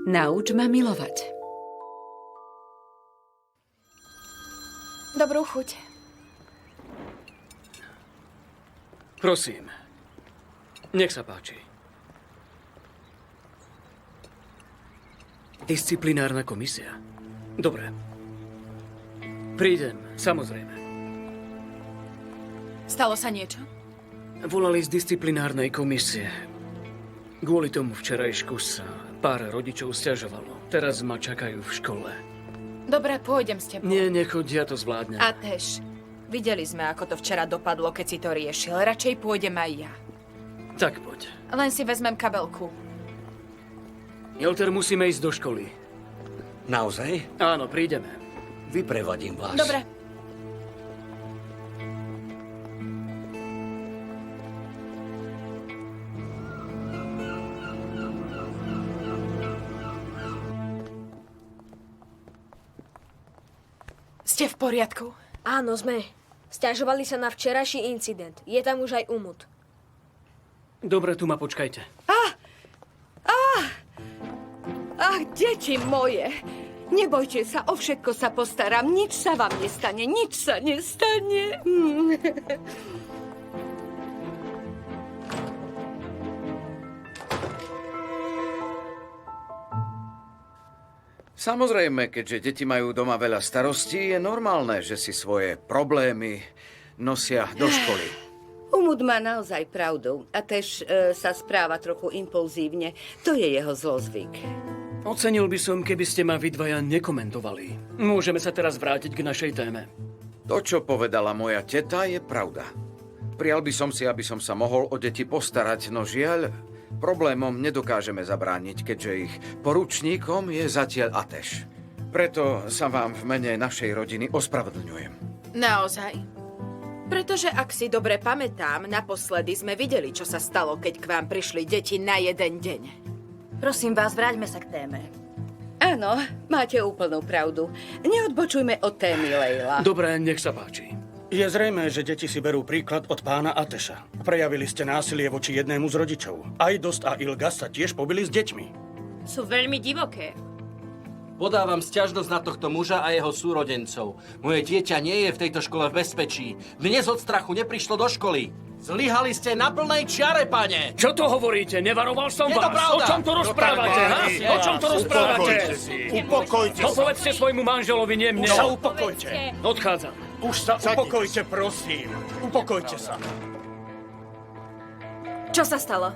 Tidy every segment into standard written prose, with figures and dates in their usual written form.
Nauč ma milovať. Dobrú chuť. Prosím. Nech sa páči. Disciplinárna komisia. Dobre. Prídem, samozrejme. Stalo sa niečo? Volali z disciplinárnej komisie. Kvôli tomu včerajšku sa pár rodičov sťažovalo. Teraz ma čakajú v škole. Dobre, pôjdem s tebou. Nie, nechoď, ja to zvládnem. A tež. Videli sme, ako to včera dopadlo, keď si to riešil. Radšej pôjdem aj ja. Tak poď. Len si vezmem kabelku. Jelter, musíme ísť do školy. Naozaj? Áno, prídeme. Vyprevadím vás. Dobre. Ste v poriadku? Áno, sme. Sťažovali sa na včerajší incident. Je tam už aj Umut. Dobre, tu ma počkajte. Ach, deti moje, nebojte sa, o všetko sa postaram. Nič sa vám nestane, nič sa nestane. Samozrejme, keďže deti majú doma veľa starostí, je normálne, že si svoje problémy nosia do školy. Umut má naozaj pravdu a tež sa správa trochu impulzívne. To je jeho zlozvyk. Ocenil by som, keby ste ma vy dvaja nekomentovali. Môžeme sa teraz vrátiť k našej téme. To, čo povedala moja teta, je pravda. Prijal by som si, aby som sa mohol o deti postarať, no žiaľ, problémom nedokážeme zabrániť, keďže ich poručníkom je zatiaľ Ateš. Preto sa vám v mene našej rodiny ospravedlňujem. Naozaj? Pretože ak si dobre pamätám, naposledy sme videli, čo sa stalo, keď k vám prišli deti na jeden deň. Prosím vás, vráťme sa k téme. Áno, máte úplnú pravdu. Neodbočujme od témy, Lejla. Dobre, nech sa páči. Je zrejmé, že deti si berú príklad od pána Ateša. Prejavili ste násilie voči jednému z rodičov. Aj Dost a Ilgas sa tiež pobili s deťmi. Sú veľmi divoké. Podávam sťažnosť na tohto muža a jeho súrodencov. Moje dieťa nie je v tejto škole v bezpečí. Dnes od strachu neprišlo do školy. Zlyhali ste na plnej čiare, pane! Čo to hovoríte? Nevaroval som Je to vás? pravda. O čom to rozprávate, ha? O čom to rozprávate? Upokojte To povedzte svojmu manželovi, nie mne. Už sa upokojte. Odchádzam. Už sa upokojte, prosím. Upokojte sa. Čo sa stalo?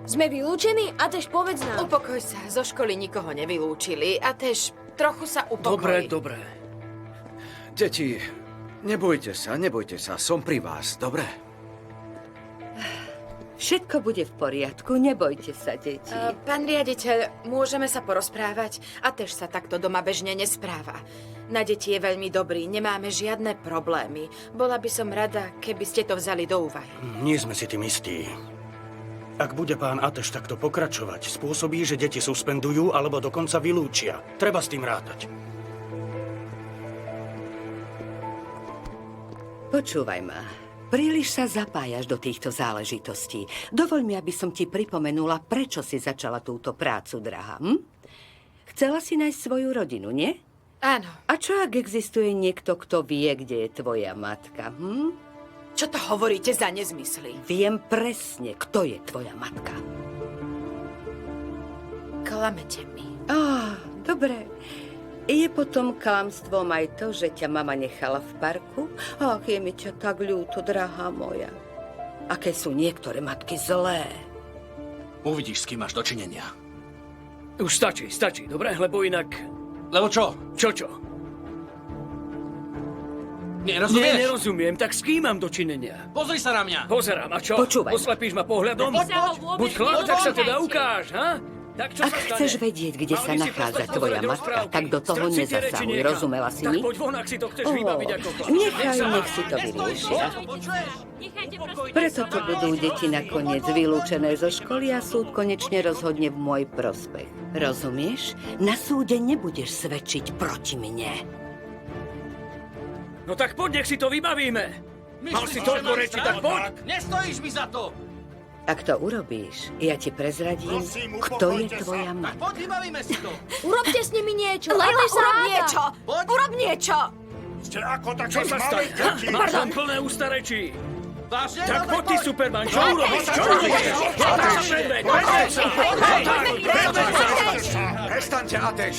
Sme vylúčení? A tež povedz nám. Upokoj sa, zo školy nikoho nevylúčili a tež trochu sa upokoj. Dobre. Deti, nebojte sa, som pri vás, dobre? Všetko bude v poriadku, nebojte sa, deti. Pán riaditeľ, môžeme sa porozprávať? A tež sa takto doma bežne nespráva. Na deti je veľmi dobrý, nemáme žiadne problémy. Bola by som rada, keby ste to vzali do úvahy. Nie sme si tým istí. Ak bude pán Ateš takto pokračovať, spôsobí, že deti suspendujú alebo dokonca vylúčia. Treba s tým rátať. Počúvaj ma. Príliš sa zapájaš do týchto záležitostí. Dovoľ mi, aby som ti pripomenula, prečo si začala túto prácu, drahá. Chcela si nájsť svoju rodinu, nie? Áno. A čo, ak existuje niekto, kto vie, kde je tvoja matka? Čo to hovoríte za nezmysly? Viem presne, kto je tvoja matka. Klamete mi. Dobre. Je potom klamstvom aj to, že ťa mama nechala v parku? Ach, je mi ťa tak ľúto, drahá moja. Aké sú niektoré matky zlé. Uvidíš, s kým máš dočinenia. Už stačí, dobre? Lebo inak... Lebo čo? Čo? Nerozumieš? Nie, nerozumiem. Tak s kým mám dočinenia? Pozri sa na mňa! Pozerám, a čo? Počúvaj. Poslepíš ma pohľadom? Buď chlap, tak sa teda ukáž, ha? Tak čo Ak sa stane? chceš vedieť, kde sa Mali si nachádza prestať tvoja pozerať matka, rozprávky. tak do toho Strč si tie reči nezasahuj. niekam. Rozumela si Tak mi? poď von, ak si to chceš vybaviť ako chlap. Nech si to vyriešia. Preto tu budú deti nakoniec vylúčené zo školy a súd konečne rozhodne v môj prospech. Rozumieš? Na súde nebudeš svedčiť proti mne. No tak poď, nech si to vybavíme. Mal si toľko rečí, tak poď. Nestojíš mi za to! Ak to urobíš, ja ti prezradím, kto je tvoja mama. Poď, vybavíme si to. Urobte s nimi niečo. Lejla, Ateš sa urob ráda. niečo! Poď. Urob niečo! Ste ako také Čo sa stane? Mám plné ústa rečí. Vážne? Tak Dobre, poď ty, poď. Superman, čo urobíš? Čo urobíš? Predveď sa! Prestaňte, Ateš!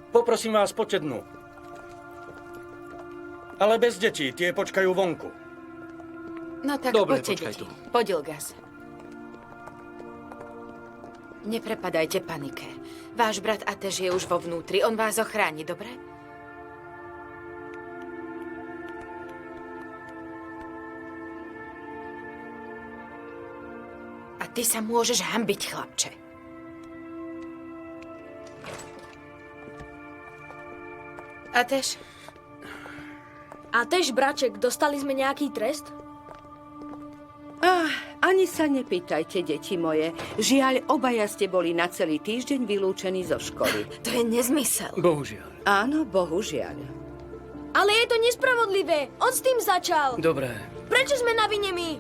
Poprosím vás početnú. Ale bez detí, tie počkajú vonku. No tak Dobre, poďte, počkaj deti. tu. Poď, Ilgas. Neprepadajte panike. Váš brat Ateš je už vo vnútri. On vás ochráni, dobre? A ty sa môžeš hanbiť, chlapče. Ateš, Ateš, braček, dostali sme nejaký trest? Ani sa nepýtajte, deti moje. Žiaľ, obaja ste boli na celý týždeň vylúčení zo školy. to je nezmysel. Bohužiaľ. Áno, bohužiaľ. Ale je to nespravodlivé. On s tým začal. Dobre. Prečo sme na vine my?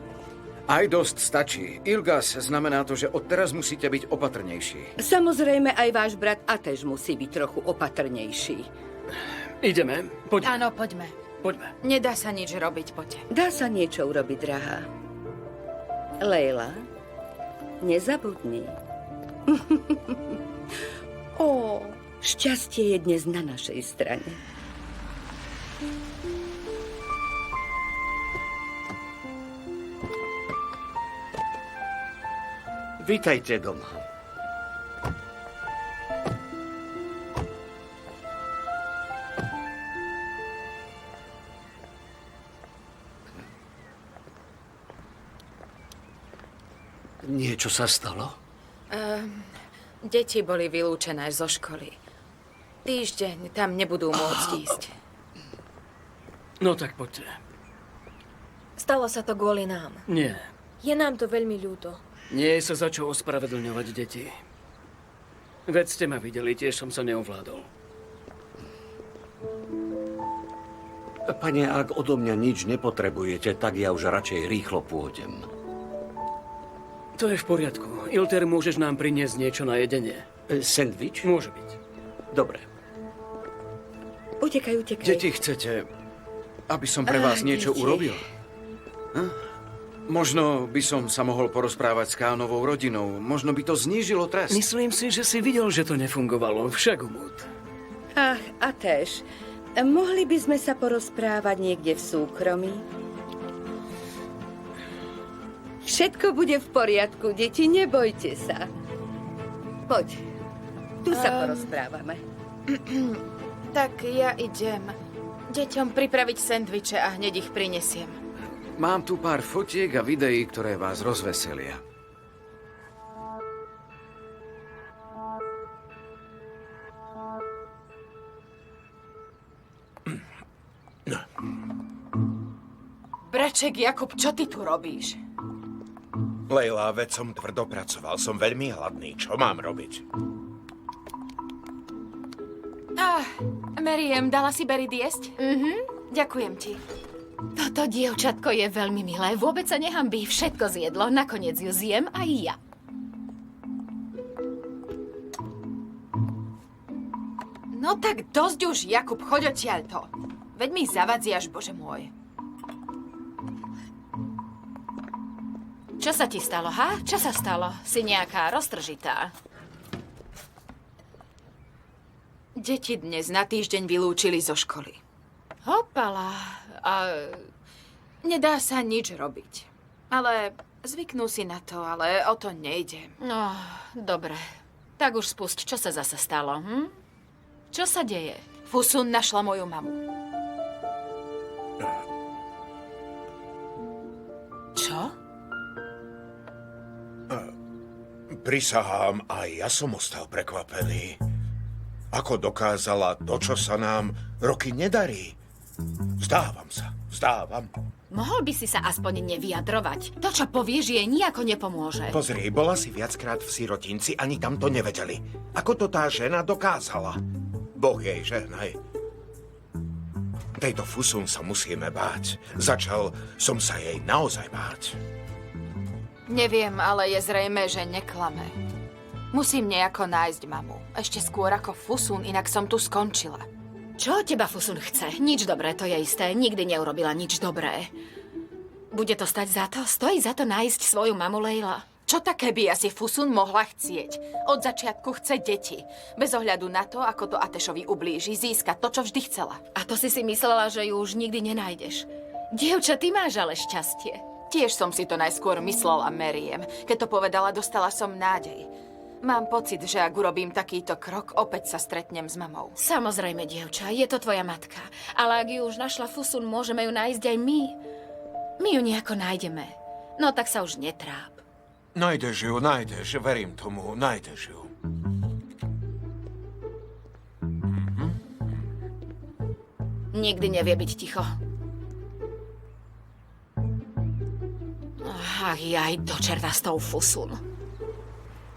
Aj dosť stačí. Ilgas znamená to, že odteraz musíte byť opatrnejší. Samozrejme, aj váš brat Ateš musí byť trochu opatrnejší. Ideme. Poďme. Áno, poďme. Poďme. Nedá sa nič robiť, poďte. Dá sa niečo urobiť, drahá. Lejla, nezabudni. Ó, šťastie je dnes na našej strane. Vítajte doma. Niečo sa stalo? Deti boli vylúčené zo školy. Týždeň tam nebudú môcť ísť. No tak poďte. Stalo sa to kvôli nám. Nie. Je nám to veľmi ľúto. Nie je sa za čo ospravedlňovať, deti. Veď ste ma videli, tiež som sa neovládol. Pane, ak odo mňa nič nepotrebujete, tak ja už radšej rýchlo pôjdem. To je v poriadku. Ilter, môžeš nám priniesť niečo na jedenie? Sendvič? Môže byť. Dobre. Utekaj, utekaj. Deti, chcete, aby som pre vás niečo deti. urobil? Možno by som sa mohol porozprávať s Kánovou rodinou. Možno by to znížilo trest. Myslím si, že si videl, že to nefungovalo. Však umút. Ach, Ateš, mohli by sme sa porozprávať niekde v súkromí? Všetko bude v poriadku, deti, nebojte sa. Poď, tu sa porozprávame. Tak ja idem deťom pripraviť sendviče a hneď ich prinesiem. Mám tu pár fotiek a videí, ktoré vás rozveselia. Braček Jakub, čo ty tu robíš? Lejla, veď som tvrdo pracoval. Som veľmi hladný. Čo mám robiť? Meriem, dala si Berit jesť? Ďakujem ti. Toto dievčatko je veľmi milé. Vôbec sa nehambí. Všetko zjedlo. Nakoniec ju zjem aj ja. No tak dosť už, Jakub, choď odtiaľto. Veď mi zavadziaš, bože môj. Čo sa ti stalo, ha? Čo sa stalo? Si nejaká roztržitá. Deti dnes na týždeň vylúčili zo školy. Hopala. A Nedá sa nič robiť. Ale zvyknú si na to, ale o to nejde. no, dobre. Tak už spust, čo sa zase stalo, Čo sa deje? Fusun našla moju mamu. Čo? Prisahám, aj ja som ostal prekvapený. Ako dokázala to, čo sa nám roky nedarí. Vzdávam. Mohol by si sa aspoň nevyjadrovať. To, čo povieš, jej nijako nepomôže. Pozri, bola si viackrát v sirotinci, ani tam to nevedeli. Ako to tá žena dokázala? Boh jej žehnaj. Tejto Fusun sa musíme báť. Začal som sa jej naozaj báť. Neviem, ale je zrejmé, že neklame. Musím nejako nájsť mamu. Ešte skôr ako Fusun, inak som tu skončila. Čo od teba Fusun chce? Nič dobré, to je isté. Nikdy neurobila nič dobré. Bude to stať za to? Stojí za to nájsť svoju mamu, Leila? Čo také by asi Fusun mohla chcieť? Od začiatku chce deti. Bez ohľadu na to, ako to Atešovi ublíži, získa to, čo vždy chcela. A to si myslela, že ju už nikdy nenájdeš. Dievča, ty máš ale šťastie. Tiež som si to najskôr myslela, Meriem. Keď to povedala, dostala som nádej. Mám pocit, že ak urobím takýto krok, opäť sa stretnem s mamou. Samozrejme, dievča, je to tvoja matka. Ale ak ju už našla Fusun, môžeme ju nájsť aj my. My ju nejako nájdeme. No tak sa už netráp. Nájdeš, verím tomu, nájdeš ju. Nikdy nevie byť ticho. Ach, jaj, do čerta s tou Fusun.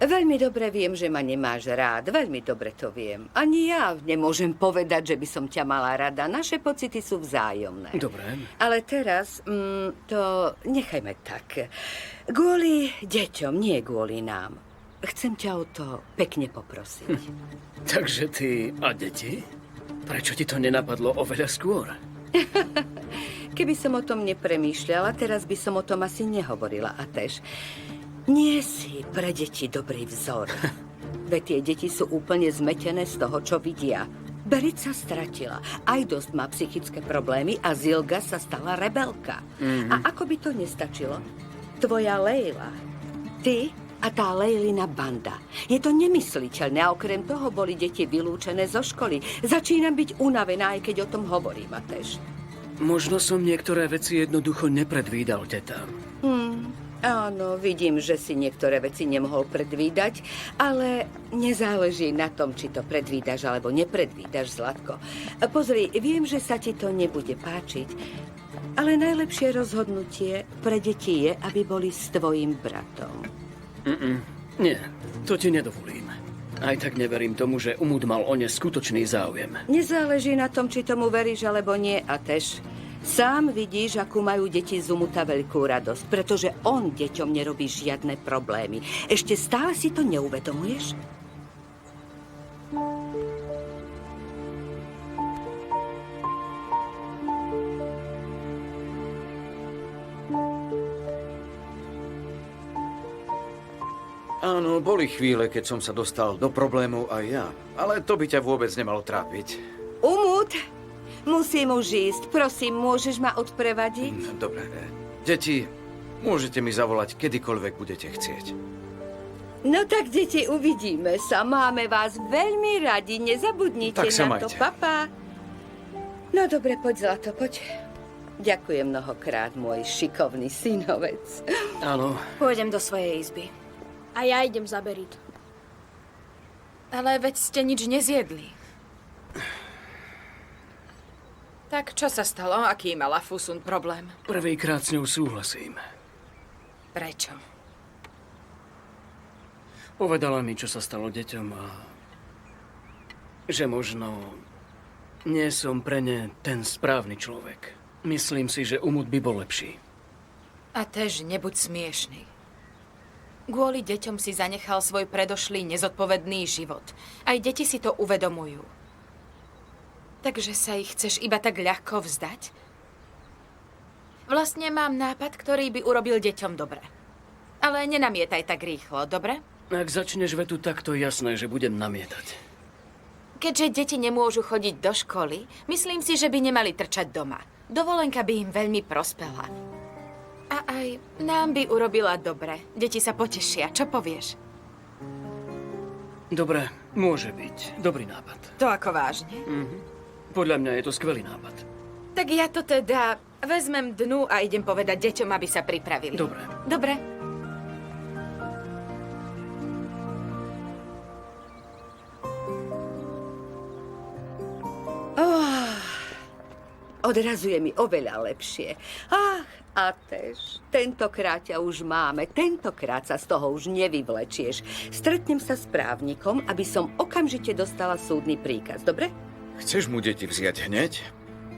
Veľmi dobre viem, že ma nemáš rád. Veľmi dobre to viem. Ani ja nemôžem povedať, že by som ťa mala rada. Naše pocity sú vzájomné. Dobre. Ale teraz to nechajme tak. Kvôli deťom, nie kvôli nám. Chcem ťa o to pekne poprosiť. Takže ty a deti? Prečo ti to nenapadlo oveľa skôr? Keby som o tom nepremýšľala, teraz by som o tom asi nehovorila, Ateš. Nie si pre deti dobrý vzor. Veď tie deti sú úplne zmetené z toho, čo vidia. Berit sa stratila. Aj dosť má psychické problémy a Zilga sa stala rebelka. A ako by to nestačilo? Tvoja Leila, ty a tá Leilina banda. Je to nemysliteľné a okrem toho boli deti vylúčené zo školy. Začínam byť unavená, aj keď o tom hovorím, Ateš. Možno som niektoré veci jednoducho nepredvídal, teta. Áno, vidím, že si niektoré veci nemohol predvídať, ale nezáleží na tom, či to predvídaš alebo nepredvídaš, Zlatko. Pozri, viem, že sa ti to nebude páčiť, ale najlepšie rozhodnutie pre deti je, aby boli s tvojim bratom. Nie, to ti nedovolím. Aj tak neverím tomu, že Umud mal o ne skutočný záujem. Nezáleží na tom, či tomu veríš alebo nie, Ateš. Sám vidíš, akú majú deti z Umuta veľkú radosť, pretože on deťom nerobí žiadne problémy. Ešte stále si to neuvedomuješ? Áno, boli chvíle, keď som sa dostal do problémov aj ja. Ale to by ťa vôbec nemalo trápiť. Umut, musím už ísť. Prosím, môžeš ma odprevadiť? Dobre. Deti, môžete mi zavolať kedykoľvek budete chcieť. No tak, deti, uvidíme sa. Máme vás veľmi radi. Nezabudnite Tak sa na to. majte. Papa. No dobre, poď, Zlato, poď. Ďakujem mnohokrát, môj šikovný synovec. Áno. Pôjdem do svojej izby. A ja idem za Berit. Ale veď ste nič nezjedli. Tak čo sa stalo? Aký mala Fusun problém? Prvýkrát s ňou súhlasím. Prečo? Povedala mi, čo sa stalo deťom a že možno nie som pre ne ten správny človek. Myslím si, že Umut by bol lepší. A tež nebuď smiešný. Kvôli deťom si zanechal svoj predošlý nezodpovedný život. Aj deti si to uvedomujú. Takže sa ich chceš iba tak ľahko vzdať? Vlastne mám nápad, ktorý by urobil deťom dobre. Ale nenamietaj tak rýchlo, dobre? Ak začneš vetu takto, jasné, že budem namietať. Keďže deti nemôžu chodiť do školy, myslím si, že by nemali trčať doma. Dovolenka by im veľmi prospela. A aj nám by urobila dobre. Deti sa potešia. Čo povieš? Dobre, môže byť. Dobrý nápad. To ako vážne? Podľa mňa je to skvelý nápad. Tak ja to teda vezmem dnu a idem povedať deťom, aby sa pripravili. Dobre. Dobre. Odrazuje mi oveľa lepšie. Ach, Ateš, tentokrát ťa už máme. Tentokrát sa z toho už nevyvlečieš. Stretnem sa s právnikom, aby som okamžite dostala súdny príkaz, dobre? Chceš mu deti vziať hneď?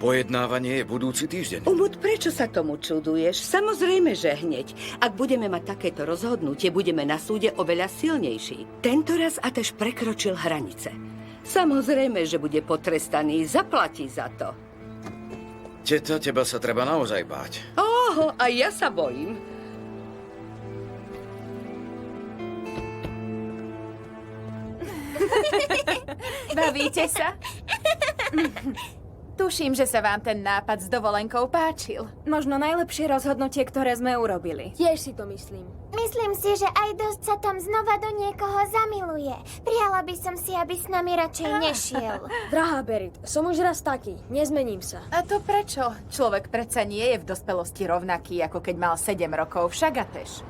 Pojednávanie je budúci týždeň. Umut, prečo sa tomu čuduješ? Samozrejme, že hneď. Ak budeme mať takéto rozhodnutie, budeme na súde oveľa silnejší. Tentoraz Ateš prekročil hranice. Samozrejme, že bude potrestaný, zaplatí za to. Teta, teba sa treba naozaj báť. Oho, a ja sa bojím. Bavíte sa? Tuším, že sa vám ten nápad s dovolenkou páčil. Možno najlepšie rozhodnutie, ktoré sme urobili. Tiež si to myslím. Myslím si, že aj dosť sa tam znova do niekoho zamiluje. Prijala by som si, aby s nami radšej nešiel. Drahá Berit, som už raz taký. Nezmením sa. A to prečo? Človek predsa nie je v dospelosti rovnaký, ako keď mal 7 rokov, však Ateš.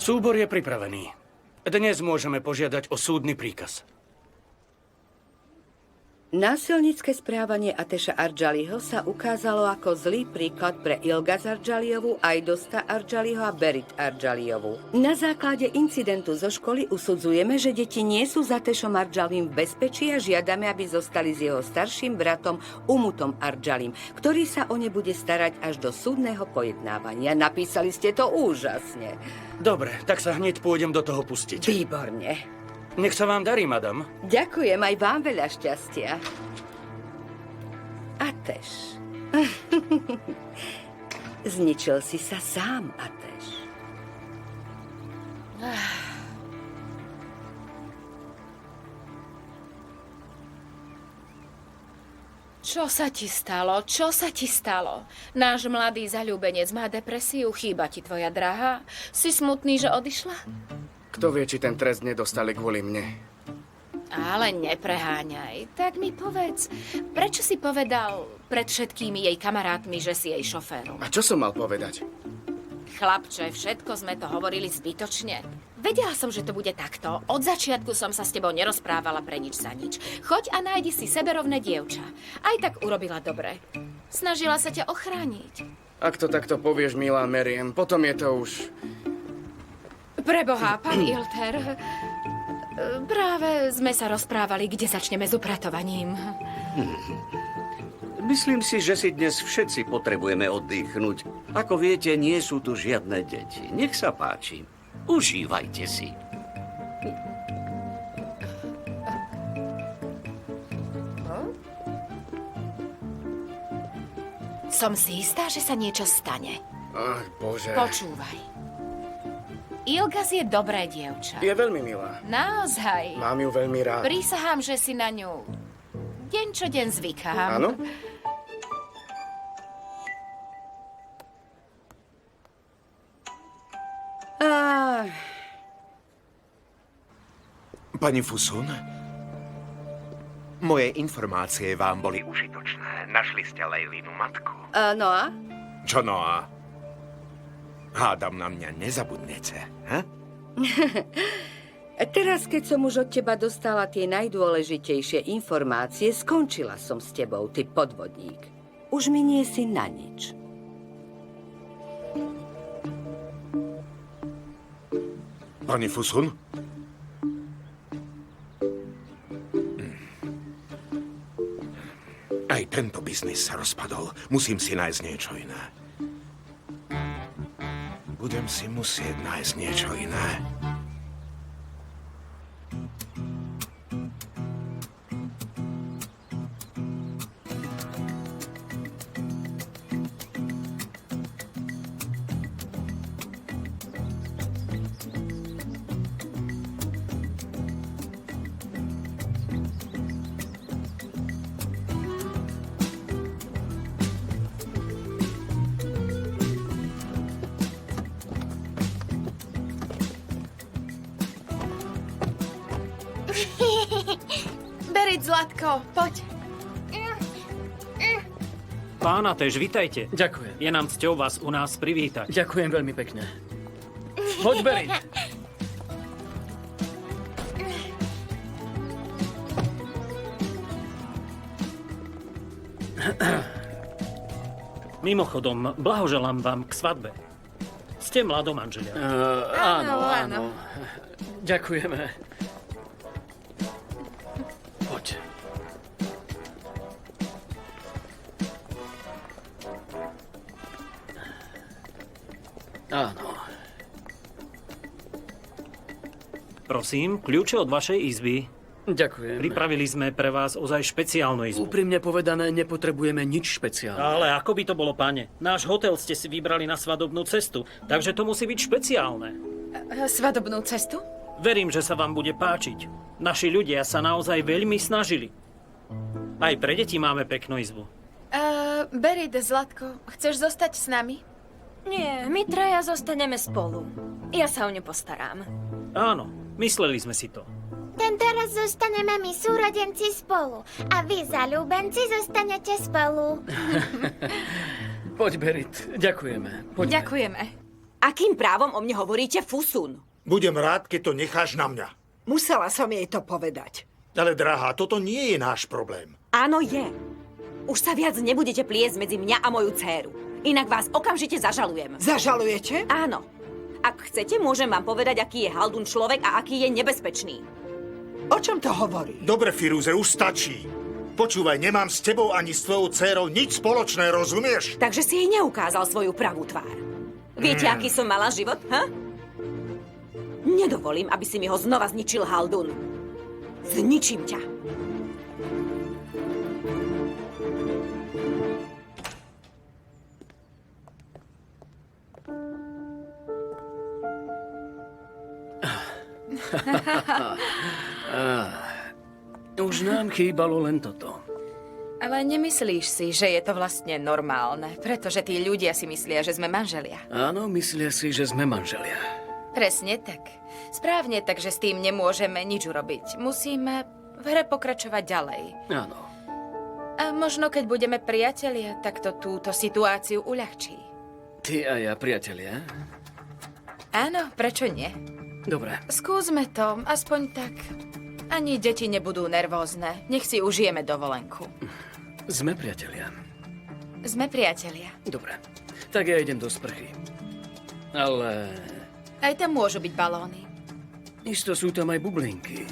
Súbor je pripravený. Dnes môžeme požiadať o súdny príkaz. Násilnícke správanie Ateša Ardžaliho sa ukázalo ako zlý príklad pre Ilgaz Ardžaliovu, Aidosta Ardžaliho a Berit Ardžaliovu. Na základe incidentu zo školy usudzujeme, že deti nie sú s Atešom Ardžalim v bezpečí a žiadame, aby zostali s jeho starším bratom Umutom Ardžalim, ktorý sa o ne bude starať až do súdneho pojednávania. Napísali ste to úžasne. Dobre, tak sa hneď pôjdem do toho pustiť. Výborne. Nech sa vám darí, madam. Ďakujem, aj vám veľa šťastia. Ateš. Zničil si sa sám, Ateš. Čo sa ti stalo? Čo sa ti stalo? Náš mladý zaľúbenec má depresiu, chýba ti tvoja drahá? Si smutný, že odišla? Kto vie, či ten trest nedostali kvôli mne? Ale nepreháňaj. Tak mi povedz, prečo si povedal pred všetkými jej kamarátmi, že si jej šoférom? A čo som mal povedať? Chlapče, všetko sme to hovorili zbytočne. Vedela som, že to bude takto. Od začiatku som sa s tebou nerozprávala pre nič za nič. Choď a nájdi si seberovné dievča. Aj tak urobila dobre. Snažila sa ťa ochrániť. Ak to takto povieš, milá Meriem, potom je to už... Preboha, pán Ilter, práve sme sa rozprávali, kde začneme s upratovaním. Myslím si, že si dnes všetci potrebujeme oddychnúť. Ako viete, nie sú tu žiadne deti. Nech sa páči. Užívajte si. Som si istá, že sa niečo stane. Ach, Bože. Počúvaj. Ilgaz je dobré dievča. Je veľmi milá. Naozaj. Mám ju veľmi rád. Prísahám, že si na ňu deň čo deň zvykám. Áno? Pani Fusun, moje informácie vám boli užitočné. Našli ste Lejlinu matku. No a? Čo no a? Hádam, na mňa nezabudnete, ha? Teraz, keď som už od teba dostala tie najdôležitejšie informácie, skončila som s tebou, ty podvodník. Už mi nie si na nič. Pani Fusun? Aj tento biznis sa rozpadol. Musím si nájsť niečo iné. Budem si musieť nájsť niečo iné. Berit, Zlatko, poď. Pán Ateš, vitajte. Ďakujem. Je nám cťou vás u nás privítať. Ďakujem veľmi pekne. Poď, Berit. Mimochodom, blahoželám vám k svadbe. Ste mladomanželia. Áno. Ďakujeme. Poď. Áno. Prosím, kľúče od vašej izby. Ďakujem. Pripravili sme pre vás ozaj špeciálnu izbu. Úprimne povedané, nepotrebujeme nič špeciálne. Ale ako by to bolo, páne? Náš hotel ste si vybrali na svadobnú cestu, takže to musí byť špeciálne. Svadobnú cestu? Verím, že sa vám bude páčiť. Naši ľudia sa naozaj veľmi snažili. Aj pre deti máme peknú izbu. Berit, Zlatko, chceš zostať s nami? Nie, my traja zostaneme spolu. Ja sa o ňu postarám. Áno, mysleli sme si to. Tento raz zostaneme my súrodenci spolu a vy zalúbenci zostanete spolu. Poď, Berit, ďakujeme. Poďme. Ďakujeme. Akým právom o mne hovoríte fusun? Budem rád, keď to necháš na mňa. Musela som jej to povedať. Ale, drahá, toto nie je náš problém. Áno, je. Už sa viac nebudete pliesť medzi mňa a moju dcéru. Inak vás okamžite zažalujem. Zažalujete? Áno. Ak chcete, môžem vám povedať, aký je Haldun človek a aký je nebezpečný. O čom to hovorí? Dobre, Firuze, už stačí. Počúvaj, nemám s tebou ani s tvojou dcérou nič spoločné, rozumieš? Takže si jej neukázal svoju pravú tvár. Viete, aký som mala život, ha? Nedovolím, aby si mi ho znova zničil, Haldun. Zničím ťa. Už nám chýbalo len toto. Ale nemyslíš si, že je to vlastne normálne, pretože tí ľudia si myslia, že sme manželia. Áno, myslia si, že sme manželia. Presne tak. Správne tak, že s tým nemôžeme nič urobiť. Musíme v hre pokračovať ďalej. Áno. A možno, keď budeme priatelia, tak to túto situáciu uľahčí. Ty a ja, priatelia? Áno, prečo nie? Dobre. Skúsme to, aspoň tak. Ani deti nebudú nervózne. Nech si užijeme dovolenku. Sme priatelia. Sme priatelia. Dobre. Tak ja idem do sprchy. Ale... Aj tam môžu byť balóny. Isto sú tam aj bublinky.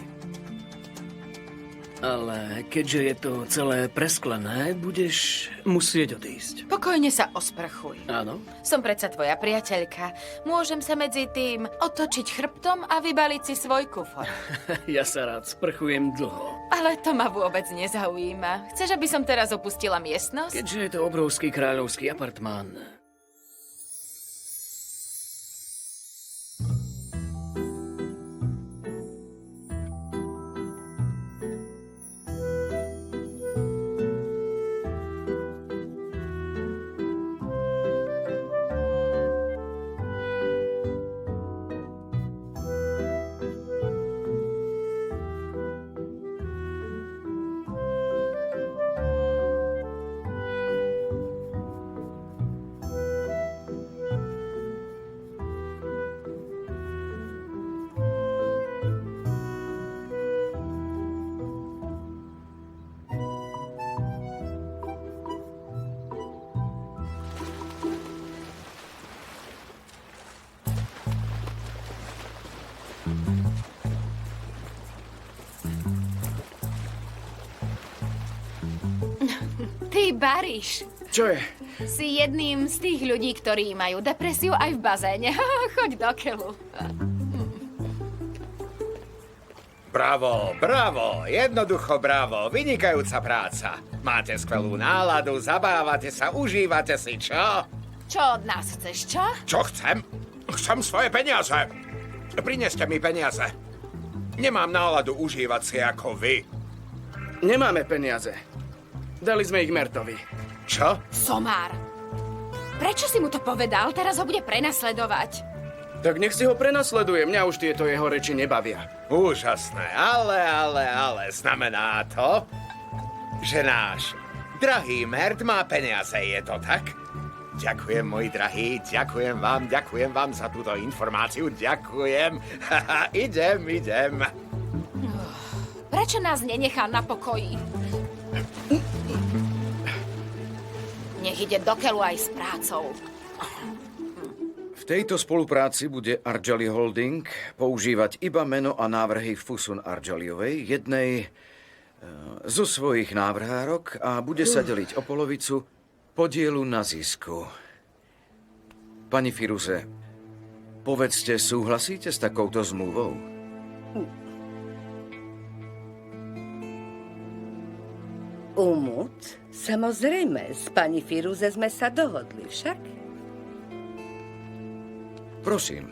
Ale keďže je to celé presklené, budeš musieť odísť. Pokojne sa osprchuj. Áno? Som predsa tvoja priateľka. Môžem sa medzi tým otočiť chrbtom a vybaliť si svoj kufor. Ja sa rád sprchujem dlho. Ale to ma vôbec nezaujíma. Chceš, aby som teraz opustila miestnosť? Keďže je to obrovský kráľovský apartmán. Ty baríš. Čo je? Si jedným z tých ľudí, ktorí majú depresiu aj v bazéne. Choď do keľu. Bravo, bravo, jednoducho bravo, vynikajúca práca. Máte skvelú náladu, zabávate sa, užívate si, čo? Čo od nás chceš, čo? Čo chcem? Chcem svoje peniaze. Prineste mi peniaze. Nemám náladu užívať si ako vy. Nemáme peniaze. Dali sme ich Mertovi. Čo? Somár. Prečo si mu to povedal? Teraz ho bude prenasledovať. Tak nech si ho prenasleduje, mňa už tieto jeho reči nebavia. Úžasné, ale znamená to, že náš drahý Mert má peniaze, je to tak? Ďakujem, môj drahý, ďakujem vám za túto informáciu, ďakujem. idem. Prečo nás nenechá na pokoji? Nech ide do keľu aj s prácou. V tejto spolupráci bude Arjali Holding používať iba meno a návrhy Fusun Arjaliovej, jednej zo svojich návrhárok a bude sa deliť o polovicu podielu na zisku. Pani Firuze, povedzte, súhlasíte s takouto zmluvou? Umut? Samozrejme, s pani Firuze sme sa dohodli však. Prosím.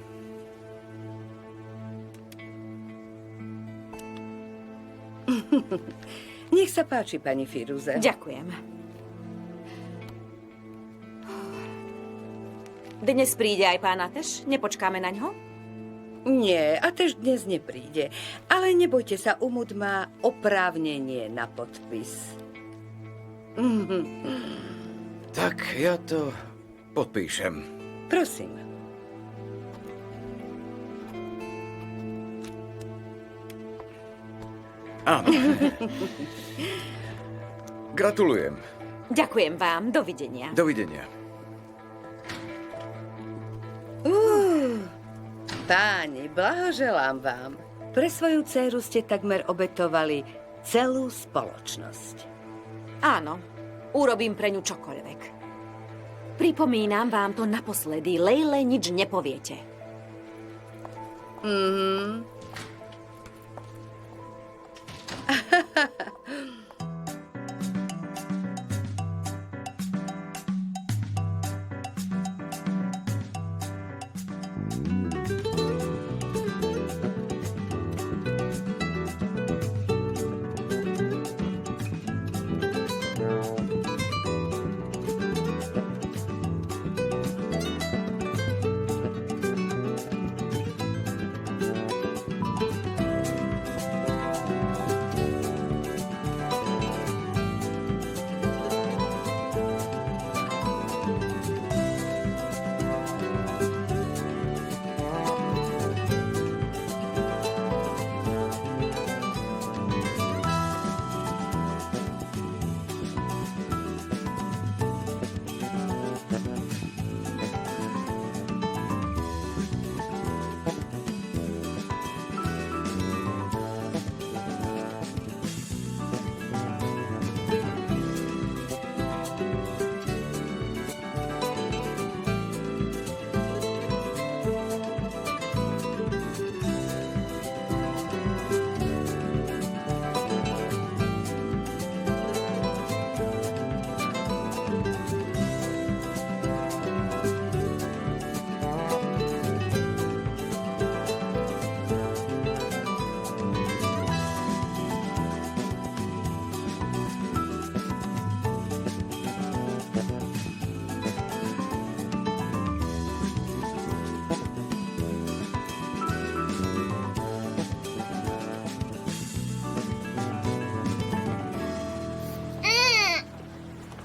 Nech sa páči, pani Firuze. Ďakujem. Dnes príde aj pán Ateš? Nepočkáme na ňo? Nie, Ateš dnes nepríde. Ale nebojte sa, Umut má oprávnenie na podpis. Tak ja to podpíšem. Prosím. Áno. Gratulujem. Ďakujem vám. Dovidenia. Dovidenia. Páni, blahoželám vám. Pre svoju dcéru ste takmer obetovali celú spoločnosť. Áno, urobím pre ňu čokoľvek. Pripomínam vám to naposledy. Lejle nič nepoviete.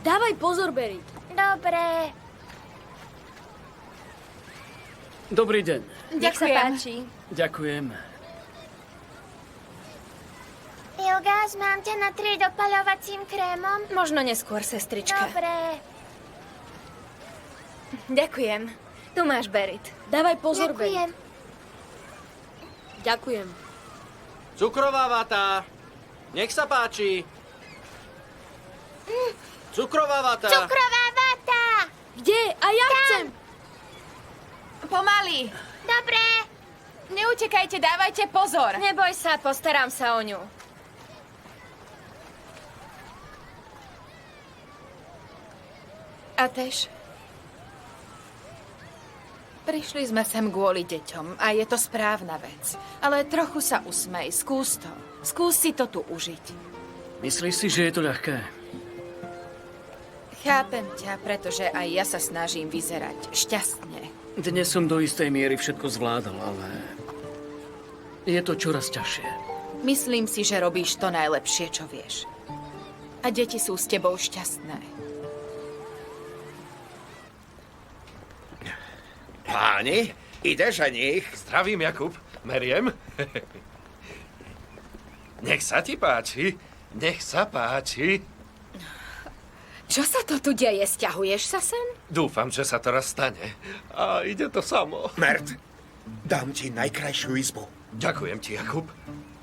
Dávaj pozor, Berit. Dobre. Dobrý deň. Nech sa páči. Ďakujem. Ilgáš, mám ťa natrieť opaľovacím krémom? Možno neskôr, sestrička. Dobre. Ďakujem. Tu máš, Berit. Dávaj pozor, Ďakujem. Berit. Ďakujem. Cukrová vata. Nech sa páči. Cukrová vata. Cukrová vata! Kde? A ja chcem. Pomaly. Dobre. Neutekajte, dávajte pozor. Neboj sa, postaram sa o ňu. Ateš, prišli sme sem kvôli deťom a je to správna vec. Ale trochu sa usmej, skús to. Skús si to tu užiť. Myslíš si, že je to ľahké? Chápem ťa, pretože aj ja sa snažím vyzerať šťastne. Dnes som do istej miery všetko zvládal, ale je to čoraz ťažšie. Myslím si, že robíš to najlepšie, čo vieš. A deti sú s tebou šťastné. Páni, ide ženích. Zdravím, Jakub. Meriem. Nech sa ti páči. Nech sa páči. Čo sa to tu deje? Sťahuješ sa sem? Dúfam, že sa to raz stane. A ide to samo. Mert, dám ti najkrajšiu izbu. Ďakujem ti, Jakub.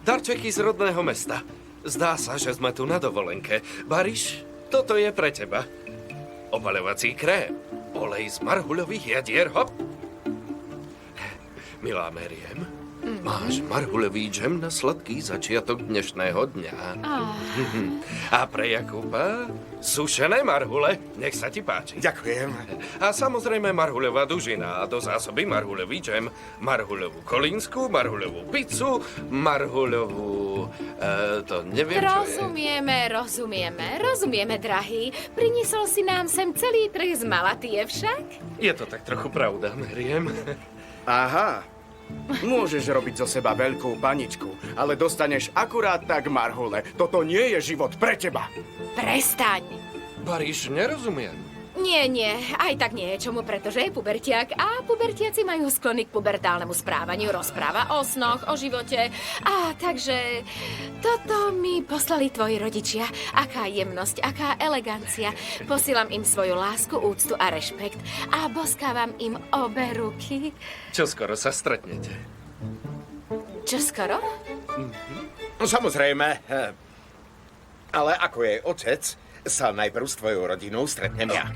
Darčeky z rodného mesta. Zdá sa, že sme tu na dovolenke. Bariš, toto je pre teba. Obaľovací krém. Olej z marhuľových jadier, hop. Milá Meriem, máš marhuľový džem na sladký začiatok dnešného dňa. A pre Jakuba sušené marhule. Nech sa ti páči. Ďakujem. A samozrejme marhuľová dužina. A do zásoby marhuľový džem, marhuľovú kolínsku, marhuľovú pizzu, marhuľovú... to neviem, čo je. Rozumieme, drahý. Priniesol si nám sem celý trh z Malatie však? Je to tak trochu pravda, Meriem. Aha, môžeš robiť zo seba veľkú paničku, ale dostaneš akurát tak marhule. Toto nie je život pre teba. Prestaň. Bariš, nerozumiem. Nie, aj tak nie je čomu, pretože je pubertiak a pubertiaci majú sklony k pubertálnemu správaniu, rozpráva o snoch, o živote. A takže toto mi poslali tvoji rodičia. Aká jemnosť, aká elegancia. Posielam im svoju lásku, úctu a rešpekt a boskávam im obe ruky. Čoskoro sa stretnete. Čoskoro? No, samozrejme. Ale ako jej otec, sa najprv s tvojou rodinou stretnem ja.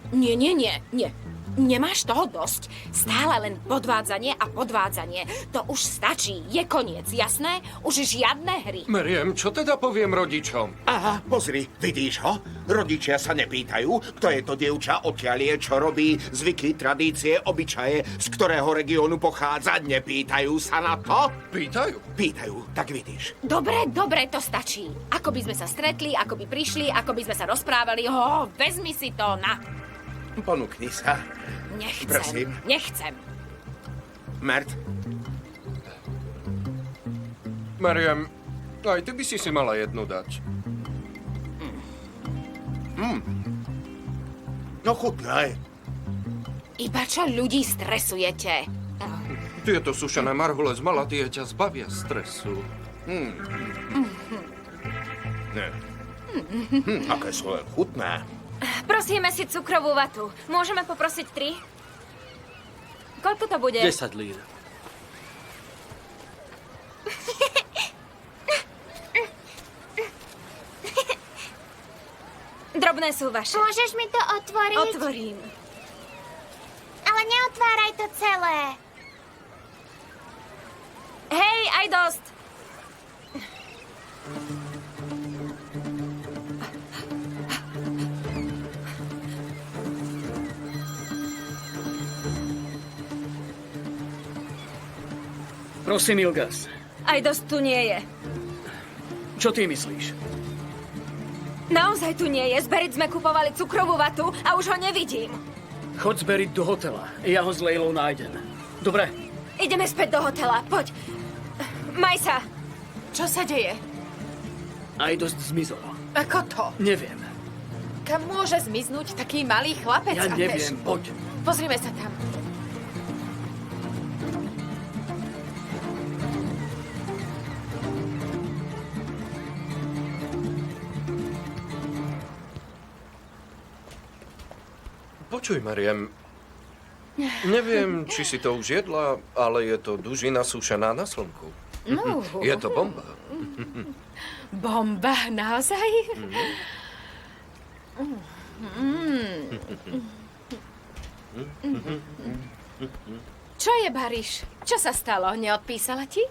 Nie. Nemáš toho dosť? Stále len podvádzanie a podvádzanie. To už stačí. Je koniec, jasné? Už žiadne hry. Meriem, čo teda poviem rodičom? Aha, pozri, vidíš ho? Rodičia sa nepýtajú, kto je to dievča, odkiaľ je, čo robí, zvyky, tradície, obyčaje, z ktorého regiónu pochádza. Nepýtajú sa na to? Pýtajú, tak vidíš. Dobre, to stačí. Ako by sme sa stretli, ako by prišli, ako by sme sa rozprávali. Vezmi si to na... Ponúkni sa. Prosím. Nechcem. Mert. Meriem, aj ty by si mala jednu dať. No chutné. Iba čo ľudí stresujete. Tieto sušené marhule z Malatie ťa zbavia stresu. Aké sú len chutné. Prosíme si cukrovú vatu. Môžeme poprosiť 3? Koľko to bude? 10 lír. Drobné sú vaše. Môžeš mi to otvoriť? Otvorím. Ale neotváraj to celé. Hej, aj dosť. Prosím, Ilgas. Aj dosť tu nie je. Čo ty myslíš? Naozaj tu nie je. Z Berit sme kupovali cukrovú vatu a už ho nevidím. Choď z Berit do hotela. Ja ho s Lejlou nájdem. Dobre? Ideme späť do hotela. Poď. Maj sa. Čo sa deje? Aj dosť zmizol. Ako to? Neviem. Kam môže zmiznúť taký malý chlapec? Ja neviem, poď. Pozrime sa tam. Počuj, Meriem, neviem, či si to už jedla, ale je to dužina sušená na slnku. No. Je to bomba. Bomba, naozaj? Čo je, Bariš? Čo sa stalo? Neodpísala ti?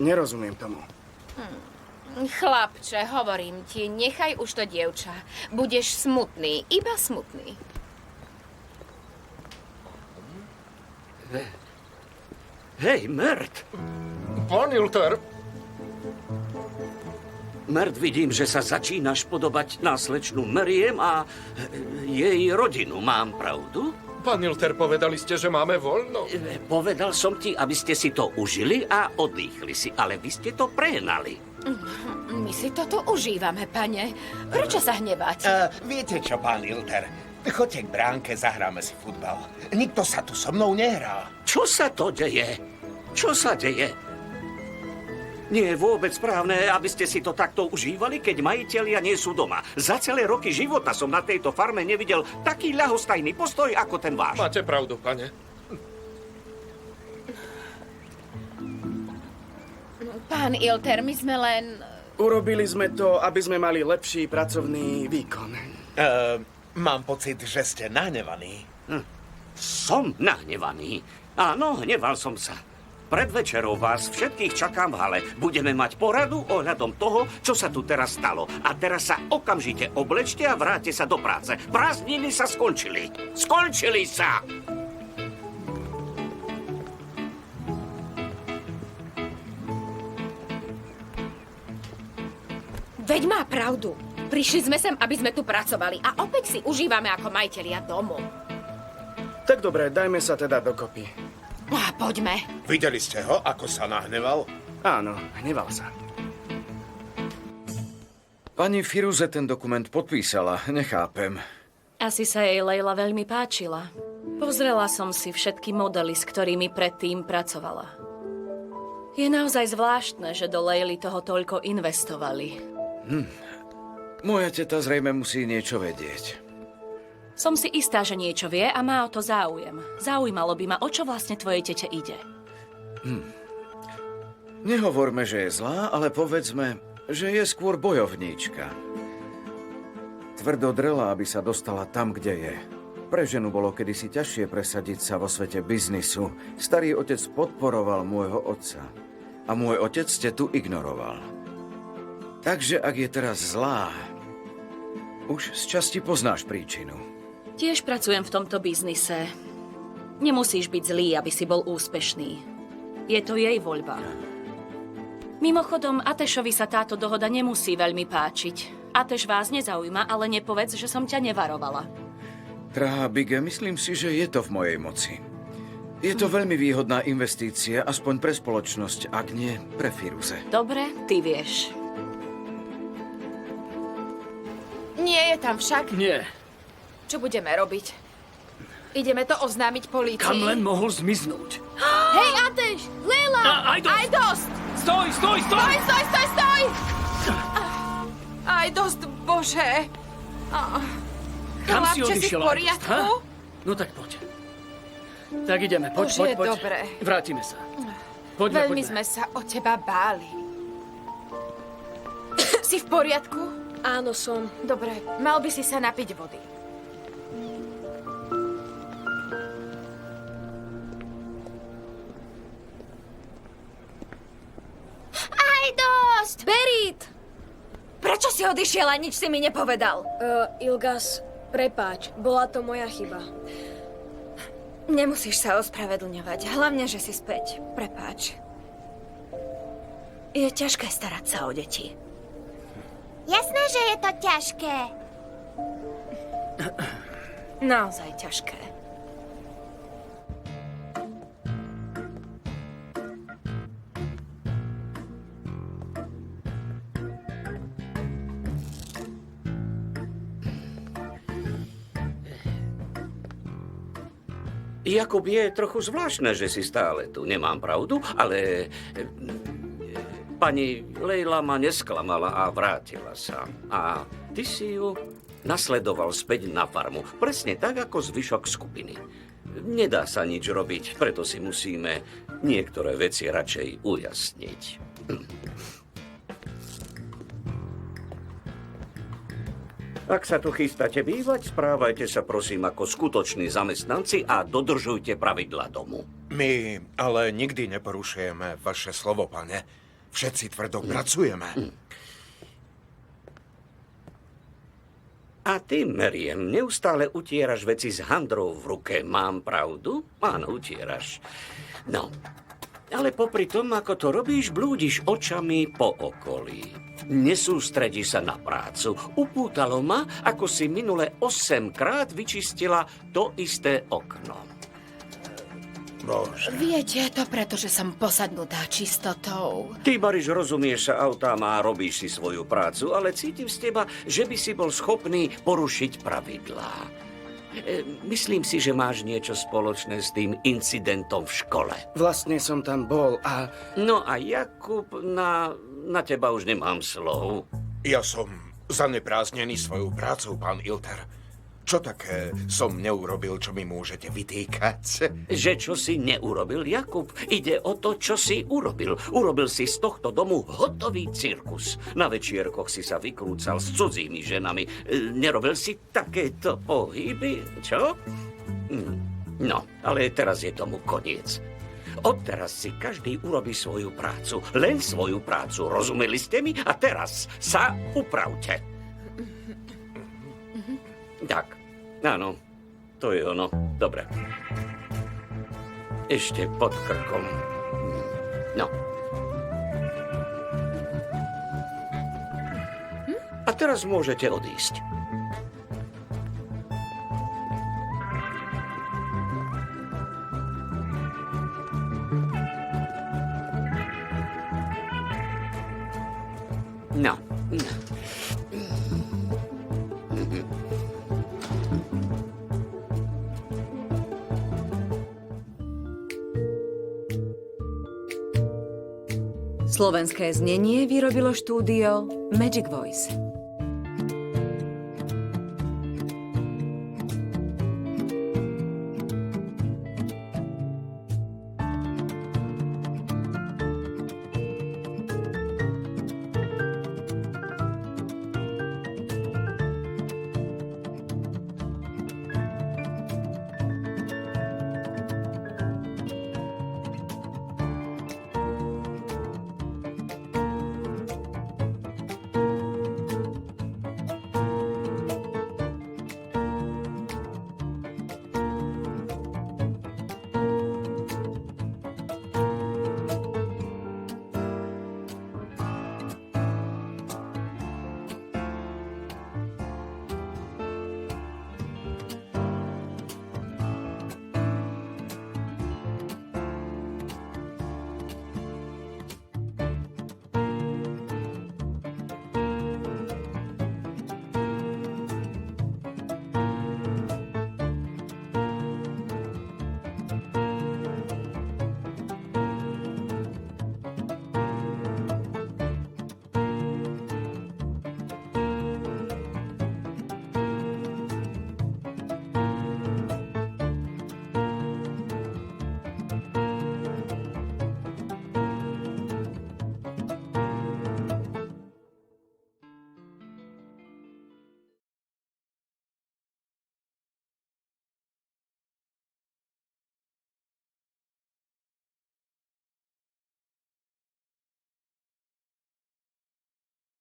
Nerozumiem tomu. Chlapče, hovorím ti, nechaj už to dievča. Budeš smutný, iba smutný. Hej, Mert. Pán Ilter. Mert, vidím, že sa začínaš podobať na slečnu Meriem a jej rodinu. Mám pravdu? Pán Ilter, povedali ste, že máme voľno. Povedal som ti, aby ste si to užili a oddychli si, ale vy ste to prehnali. My si to tu užívame, pane. Prečo sa hnevať? Viete čo, pán Ilter? Choďte k bránke, zahráme si futbal. Nikto sa tu so mnou nehrá. Čo sa to deje? Čo sa deje? Nie je vôbec správne, aby ste si to takto užívali, keď majitelia nie sú doma. Za celé roky života som na tejto farme nevidel taký ľahostajný postoj ako ten váš. Máte pravdu, pane. Pán Ilter, my sme len... Urobili sme to, aby sme mali lepší pracovný výkon. Mám pocit, že ste nahnevaní. Som nahnevaný. Áno, hneval som sa. Pred večerou vás všetkých čakám v hale. Budeme mať poradu ohľadom toho, čo sa tu teraz stalo. A teraz sa okamžite oblečte a vráťte sa do práce. Prázdniny sa skončili. Skončili sa! Veď má pravdu. Prišli sme sem, aby sme tu pracovali a opäť si užívame ako majitelia domu. Tak dobre, dajme sa teda dokopy. Poďme. Videli ste ho, ako sa nahneval? Áno, hneval sa. Pani Firuze ten dokument podpísala, nechápem. Asi sa jej Leila veľmi páčila. Pozrela som si všetky modely, s ktorými predtým pracovala. Je naozaj zvláštne, že do Leily toho toľko investovali. Moja teta zrejme musí niečo vedieť. Som si istá, že niečo vie a má o to záujem. Zaujímalo by ma, o čo vlastne tvojej tete ide. Nehovorme, že je zlá, ale povedzme, že je skôr bojovníčka. Tvrdo drela, aby sa dostala tam, kde je. Pre ženu bolo kedysi ťažšie presadiť sa vo svete biznisu. Starý otec podporoval môjho otca. A môj otec ste tu ignoroval. Takže ak je teraz zlá, už z časti poznáš príčinu. Tiež pracujem v tomto biznise. Nemusíš byť zlý, aby si bol úspešný. Je to jej voľba. Mimochodom, Atešovi sa táto dohoda nemusí veľmi páčiť. Ateš vás nezaujíma, ale nepovedz, že som ťa nevarovala. Drahá Bige, myslím si, že je to v mojej moci. Je to veľmi výhodná investícia, aspoň pre spoločnosť, ak nie pre Firuze. Dobre, ty vieš. Nie je tam však. Nie. Čo budeme robiť? Ideme to oznámiť polícii. Kam len mohol zmiznúť? Hej, Ateš! Leila! Aj dosť! Stoj! Stoj! Aj dosť, bože! Kam si Chlapče, odišiel? v poriadku? No tak poď. Tak ideme, poď. Už je dobre. Vrátime sa. Poďme. Veľmi sme sa o teba báli. Si v poriadku? Áno, som. Dobre, mal by si sa napiť vody. Aj dosť! Berit! Prečo si odišiel a nič si mi nepovedal? Ilgas, prepáč, bola to moja chyba. Nemusíš sa ospravedlňovať, hlavne, že si späť. Prepáč. Je ťažké starať sa o deti. Jasné, že je to ťažké. Naozaj ťažké. Jakub, je trochu zvláštne, že si stále tu. Nemám pravdu, ale... Pani Leila ma nesklamala a vrátila sa. A ty si ju nasledoval späť na farmu. Presne tak, ako zvyšok skupiny. Nedá sa nič robiť, preto si musíme niektoré veci radšej ujasniť. Ak sa tu chystáte bývať, správajte sa prosím ako skutoční zamestnanci a dodržujte pravidlá domu. My ale nikdy neporušujeme vaše slovo, pane. Všetci tvrdo pracujeme. A ty, Meriem, neustále utieraš veci s handrou v ruke. Mám pravdu? Áno, utieraš. No, Ale popri tom, ako to robíš, blúdiš očami po okolí. Nesústredíš sa na prácu. Upútalo ma, ako si minule 8-krát vyčistila to isté okno. Bože. Viete, to preto, že som posadnutá čistotou. Ty, Bariš, rozumieš sa autám a robíš si svoju prácu, ale cítim z teba, že by si bol schopný porušiť pravidlá. Myslím si, že máš niečo spoločné s tým incidentom v škole. Vlastne som tam bol a... No a Jakub, na teba už nemám slov. Ja som zanepráznený svojou prácou, pán Ilter. Čo také som neurobil, čo mi môžete vytýkať? Že čo si neurobil, Jakub? Ide o to, čo si urobil. Urobil si z tohto domu hotový cirkus. Na večierkoch si sa vykrúcal s cudzími ženami. Nerobil si takéto pohyby, čo? No, ale teraz je tomu koniec. Odteraz si každý urobí svoju prácu. Len svoju prácu. Rozumeli ste mi? A teraz sa upravte. Tak, áno, to je ono. Dobre. Ešte pod krkom. No. A teraz môžete odísť. No. Slovenské znenie vyrobilo štúdio Magic Voice.